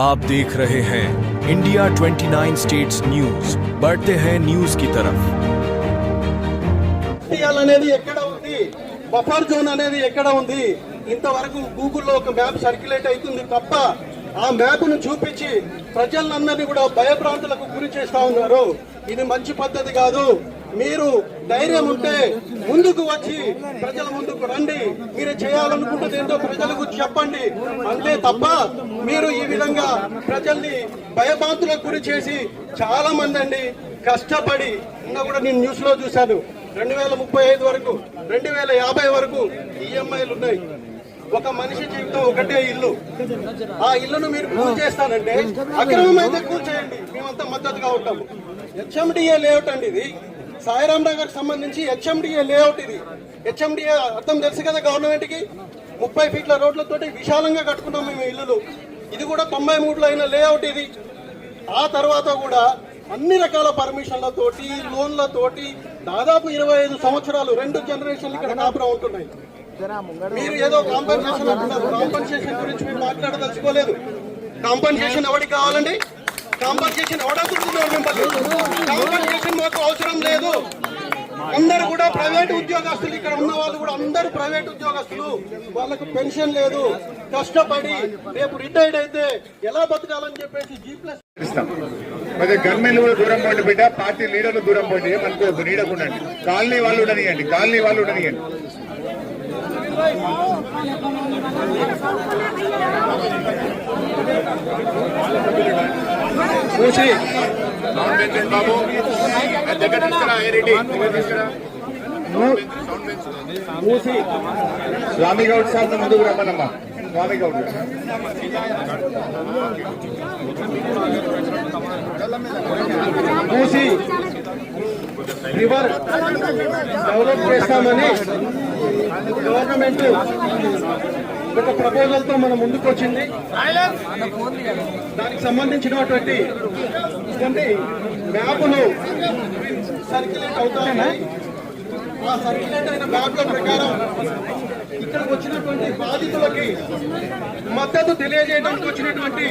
आप देख रहे हैं इंडिया 29 स्टेट्स न्यूज। बढ़ते हैं न्यूज की तरफ। అనేది ఎక్కడ ఉంది, బఫర్ జోన్ అనేది ఎక్కడ ఉంది, ఇంతవరకు గూగుల్లో ఒక మ్యాప్ సర్క్యులేట్ అవుతుంది తప్ప ఆ మ్యాప్ ను చూపించి ప్రజలందరినీ కూడా భయభ్రాంతులకు గురి చేస్తా ఉన్నారు. ఇది మంచి పద్ధతి కాదు. మీరు ధైర్యం ఉంటే ముందుకు వచ్చి ప్రజల ముందుకు రండి. మీరు చేయాలనుకుంటుంది ఏంటో ప్రజలకు చెప్పండి. అంతే తప్ప మీరు ఈ విధంగా ప్రజల్ని భయభ్రాంతులకు గురి చేసి చాలా మంది అండి కష్టపడి ఇంకా కూడా నేను న్యూస్ లో చూశాను 2035 వరకు 2050 వరకు ఈఎంఐలు ఉన్నాయి. ఒక మనిషి జీవితం ఒకటే ఇల్లు. ఆ ఇల్లును మీరు కూల్ చేస్తానంటే అక్రమం అయితే కూల్ చేయండి, మేమంతా మద్దతుగా ఉంటాము. హెచ్ఎండిఏ లేఅవుట్ అండి ఇది. సాయిరామ్ నగర్ సంబంధించి హెచ్ఎండిఏ లేఅవుట్ ఇది. హెచ్ఎండిఏ అర్థం తెలుసు కదా గవర్నమెంట్ కి. 30 ఫీట్ల రోడ్లతోటి విశాలంగా కట్టుకున్నాం మేము ఇల్లులు. ఇది కూడా 93లో అయిన లేఅవుట్ ఇది. ఆ తర్వాత కూడా అన్ని రకాల పర్మిషన్లతోటి లోన్లతోటి దాదాపు 25 సంవత్సరాలు 2 జనరేషన్లు ఇక్కడ కాపురం ఉంటున్నాయి. మీరు ఏదో కాంపన్సేషన్ అంటున్నారు. కాంపన్సేషన్ గురించి మీరు మాట్లాడదలుచుకోలేదు. కాంపన్సేషన్ ఎవరికి కావాలండి? కాంపన్సేషన్ ఎవడవుతున్నారు మిమ్మల్ని? కాంపన్సేషన్ మాకు అవసరం లేదు. అందరు కూడా ప్రైవేట్ ఉద్యోగస్తులు, ఇక్కడ ఉన్న వాళ్ళు కూడా అందరూ ప్రైవేట్ ఉద్యోగస్తులు. వాళ్ళకు పెన్షన్ లేదు. కష్టపడి రేపు రిటైర్డ్ అయితే ఎలా బతకాలని చెప్పేసి G+ మరి గవర్నమెంట్ కూడా దూరం పోండి బిడ్డ, పార్టీ లీడర్లు దూరం పోండి. ఏమనుకోవద్దు, నీడకుండండి. కాలనీ వాళ్ళు ఉండనియండి, కాలనీ వాళ్ళు ఉండనియండి. బాబు దగ్గర స్వామి గౌడ్ సార్ ముందుకు రమ్మనమ్మా. స్వామి గౌడ్ మూసి రివర్ డెవలప్ చేస్తామని గవర్నమెంట్ ఒక ప్రపోజల్ తో మన ముందుకు వచ్చింది. దానికి సంబంధించినటువంటి మ్యాప్ను సర్క్యులేట్ అవుతాయి. ఆ సర్క్యులేట్ అయిన మ్యాప్ల ప్రకారం ఇక్కడికి వచ్చినటువంటి బాధితులకి మద్దతు తెలియజేయడానికి వచ్చినటువంటి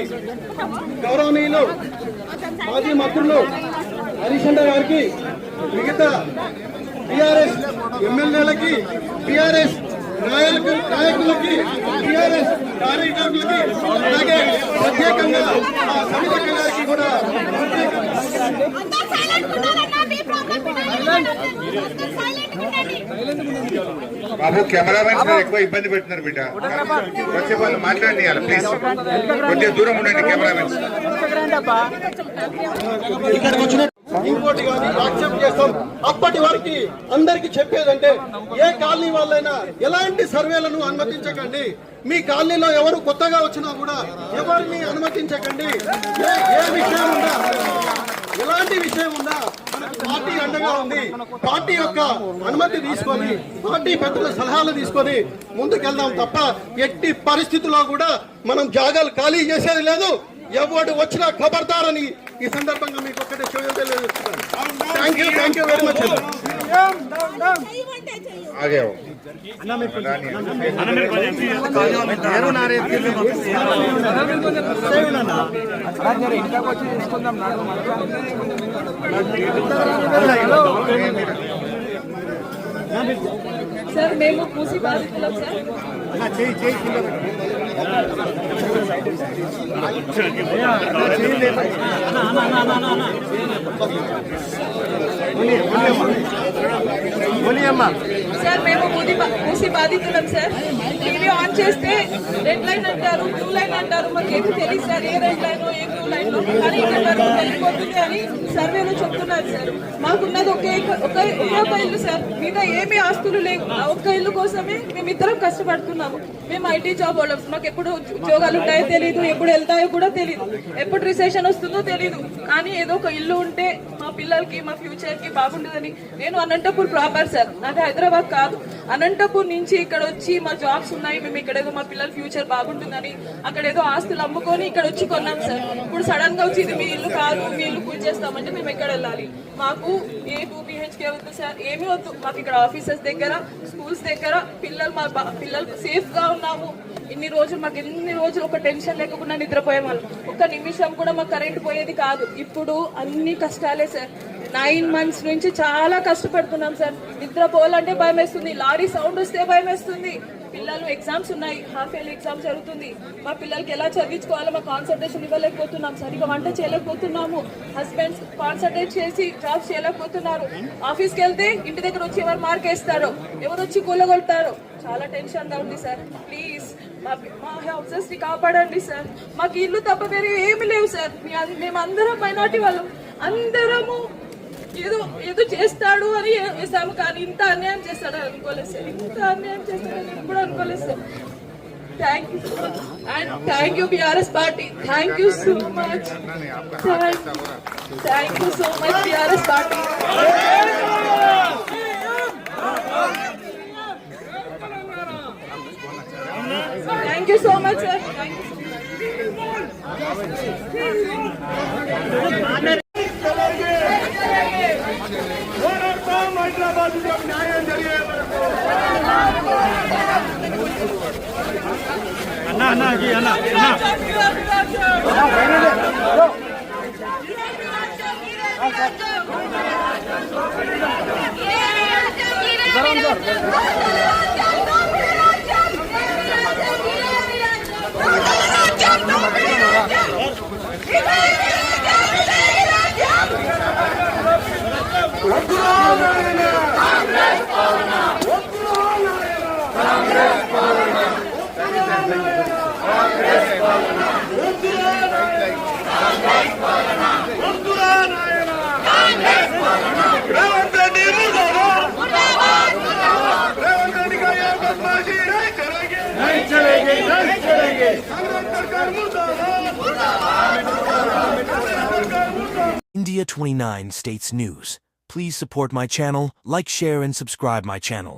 గౌరవనీయులు మాజీ మంత్రులు హరీష్ గారికి, మిగతా టిఆర్ఎస్ ఎమ్మెల్యేలకి, టిఆర్ఎస్ నాయకులకి, టిఆర్ఎస్ కార్యకర్తలకి, అలాగే ప్రత్యేకంగా సమితక్క గారికి కూడా బాబు కెమెరామెన్స్ ఎక్కువ ఇబ్బంది పెడుతున్నారు బిడ్డ. వచ్చే వాళ్ళు మాట్లాడియాలి ప్లీజ్. కొద్దిగా దూరం ఉండండి కెమెరామెన్స్. ఇక్కడికి వచ్చిన ఇంకోటి కానీ యాక్సెప్ట్ చేస్తాం. అప్పటి వరకు అందరికి చెప్పేదంటే ఏ కాలనీ వాళ్ళైనా ఎలాంటి సర్వేలను అనుమతించకండి. మీ కాలనీలో ఎవరు కొత్తగా వచ్చినా కూడా ఎవరిని అనుమతించకండి. ఏ విషయం ఉన్నా, ఎలాంటి విషయం ఉన్నా మనకు పార్టీ అండగా ఉంది. పార్టీ యొక్క అనుమతి తీసుకొని, పార్టీ పెద్దల సలహాలు తీసుకొని ముందుకెళ్దాం తప్ప ఎట్టి పరిస్థితుల్లో కూడా మనం జాగాలు ఖాళీ చేసేది లేదు. ఎవరు వచ్చినా ఖబర్దారని ఈ సందర్భంగా మీకు ఒక్కటే తెలియజేస్తున్నాను. Thank you very much. Sir మేము మూసి బాధితులం సార్. సార్ మేము మూసి బాధితులం సార్. టీవీ ఆన్ చేస్తే రెడ్ లైన్ అంటారు, బ్లూ లైన్ అంటారు. మాకేమి తెలియదు సార్ ఏ రెడ్ లైన్ ఏ బ్లూ లైన్. కానీ ఇక్కడ వరకు వెళ్ళిపోతుంది అని సర్వేలో చెప్తున్నారు సార్. మాకున్నది ఒక ఇల్లు సార్. మిగతా ఏమీ ఆస్తులు లేవు. ఒక్క ఇల్లు కోసమే మేమిద్దరం కష్టపడుతున్నాము. మేము ఐటీ జాబ్ వాళ్ళం. మాకు ఎప్పుడు ఉద్యోగాలు ఉంటాయో తెలియదు, ఎప్పుడు వెళ్తాయో కూడా తెలియదు, ఎప్పుడు రిసెషన్ వస్తుందో తెలియదు. కానీ ఏదో ఒక ఇల్లు ఉంటే మా పిల్లలకి మా ఫ్యూచర్ కి బాగుంటుందని. నేను అనంతపూర్ ప్రాపర్ సార్, నాది హైదరాబాద్ కాదు. అనంతపూర్ నుంచి ఇక్కడ వచ్చి మా జాబ్స్ ఉన్నాయి, మేము ఇక్కడ ఏదో మా పిల్లల ఫ్యూచర్ బాగుంటుందని అక్కడ ఏదో ఆస్తులు అమ్ముకొని ఇక్కడ వచ్చి కొన్నాం సార్. ఇప్పుడు సడన్ గా వచ్చి ఇది మీ ఇల్లు కాదు, మీ ఇల్లు పూజ చేస్తామంటే మేము ఎక్కడ వెళ్ళాలి? మాకు ఏ 2 BHK వద్దు సార్, ఏమీ వద్దు. మాకు ఇక్కడ ఆఫీసెస్ దగ్గర, స్కూల్స్ దగ్గర పిల్లలు, మా పిల్లలు సేఫ్ గా ఉన్నాము. ఇన్ని రోజులు ఒక టెన్షన్ లేకుండా నిద్రపోయే వాళ్ళం. ఒక్క నిమిషం కూడా మాకు కరెంట్ పోయేది కాదు. ఇప్పుడు అన్ని కష్టాలే సార్. 9 months నుంచి చాలా కష్టపడుతున్నాం సార్. నిద్రపోవాలంటే భయం వేస్తుంది, లారీ సౌండ్ వస్తే భయం వేస్తుంది. పిల్లలు ఎగ్జామ్స్ ఉన్నాయి, హాఫ్ ఇయర్లీ ఎగ్జామ్ జరుగుతుంది. మా పిల్లలకి ఎలా చదివించుకోవాలో మా కాన్సన్ట్రేషన్ ఇవ్వలేకపోతున్నాం, సరిగా వంట చేయలేకపోతున్నాము. హస్బెండ్స్ కాన్సన్ట్రేట్ చేసి జాబ్స్ చేయలేకపోతున్నారు. ఆఫీస్కి వెళ్తే ఇంటి దగ్గర వచ్చి ఎవరు మార్క్ వేస్తారో, ఎవరు వచ్చి కూలగొడతారో, చాలా టెన్షన్ గా ఉంది సార్. ప్లీజ్ మా హౌసెస్ ని కాపాడండి సార్. మాకు ఇల్లు తప్ప వేరే ఏమి లేవు సార్. మేమందరం మైనార్టీ వాళ్ళం, అందరము ఏదో చేస్తాడు అని వేసాము, కానీ ఇంత అన్యాయం చేస్తాడు అనుకోలేదు సార్. ఇంత అన్యాయం చేస్తాడని ఎప్పుడు అనుకోలేదు sir. Thank you so much and thank you BRS party. Thank you so much, thank you so much BRS party. Thank you so much sir, thank you so much. Hyderabad న్యాయం జరిగే India 29 States News. Please support my channel, like, share and subscribe my channel.